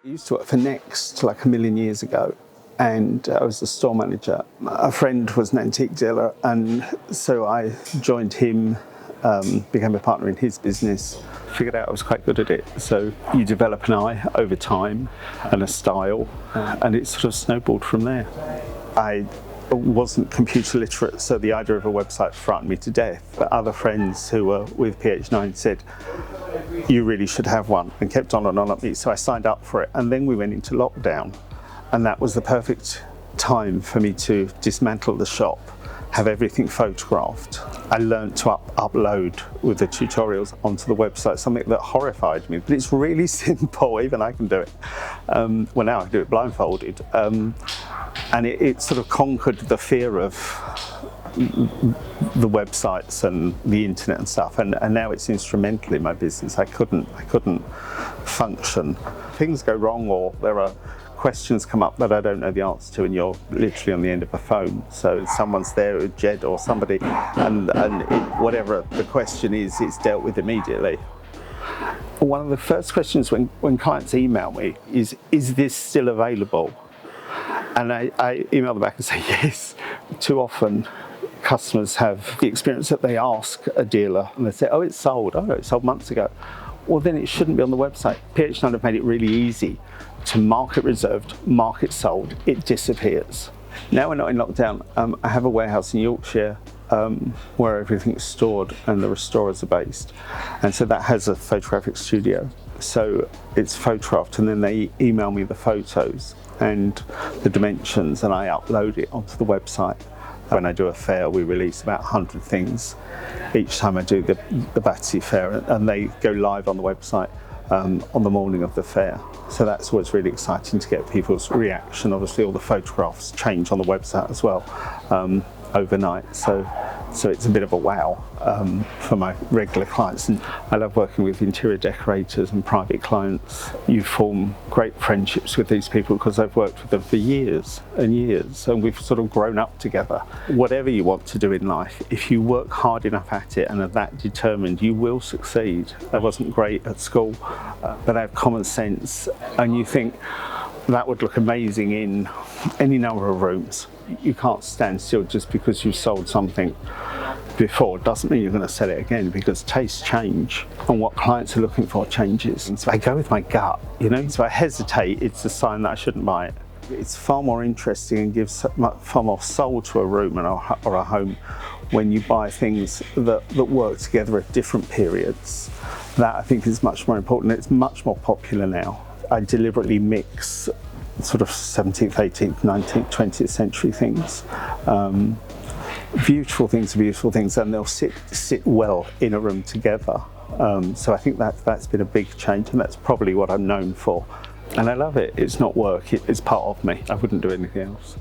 I used to work for Next like a million years ago, and I was the store manager. A friend was an antique dealer, and so I joined him, became a partner in his business, figured out I was quite good at it. So you develop an eye over time and a style, and it sort of snowballed from there. I wasn't computer literate, so the idea of a website frightened me to death. But other friends who were with PH9 said, you really should have one, and kept on and on at me. So I signed up for it, and then we went into lockdown, and that was the perfect time for me to dismantle the shop, have everything photographed. I learned to upload with the tutorials onto the website, something that horrified me, but it's really simple, even I can do it. Well, now I do it blindfolded. And it sort of conquered the fear of the websites and the internet and stuff, and now it's instrumental in my business. I couldn't function. Things go wrong, or there are questions come up that I don't know the answer to, and you're literally on the end of a phone. So someone's there, Jed or somebody, and whatever the question is, it's dealt with immediately. One of the first questions when clients email me is this still available? And I email them back and say yes. Too often customers have the experience that they ask a dealer and they say, oh, it's sold. Oh, no, it sold months ago. Well, then it shouldn't be on the website. PH9 have made it really easy to mark it reserved, mark it sold, it disappears. Now we're not in lockdown, I have a warehouse in Yorkshire where everything's stored and the restorers are based. And so that has a photographic studio. So it's photographed, and then they email me the photos and the dimensions, and I upload it onto the website. When I do a fair, we release about 100 things each time I do the Battersea Fair, and they go live on the website on the morning of the fair. So that's always really exciting to get people's reaction. Obviously all the photographs change on the website as well overnight, so it's a bit of a wow for my regular clients. And I love working with interior decorators and private clients. You form great friendships with these people because I've worked with them for years and years, and we've sort of grown up together. Whatever you want to do in life, if you work hard enough at it and are that determined, you will succeed. I wasn't great at school, but I have common sense, and you think that would look amazing in any number of rooms. You can't stand still just because you've sold something before. It doesn't mean you're going to sell it again, because tastes change and what clients are looking for changes. And so I go with my gut, you know. So I hesitate, it's a sign that I shouldn't buy it. It's far more interesting and gives far more soul to a room or a home when you buy things that work together at different periods. That I think is much more important. It's much more popular now. I deliberately mix sort of 17th, 18th, 19th, 20th century things. Beautiful things are beautiful things, and they'll sit well in a room together. So I think that's been a big change, and that's probably what I'm known for. And I love it. It's not work, it's part of me. I wouldn't do anything else.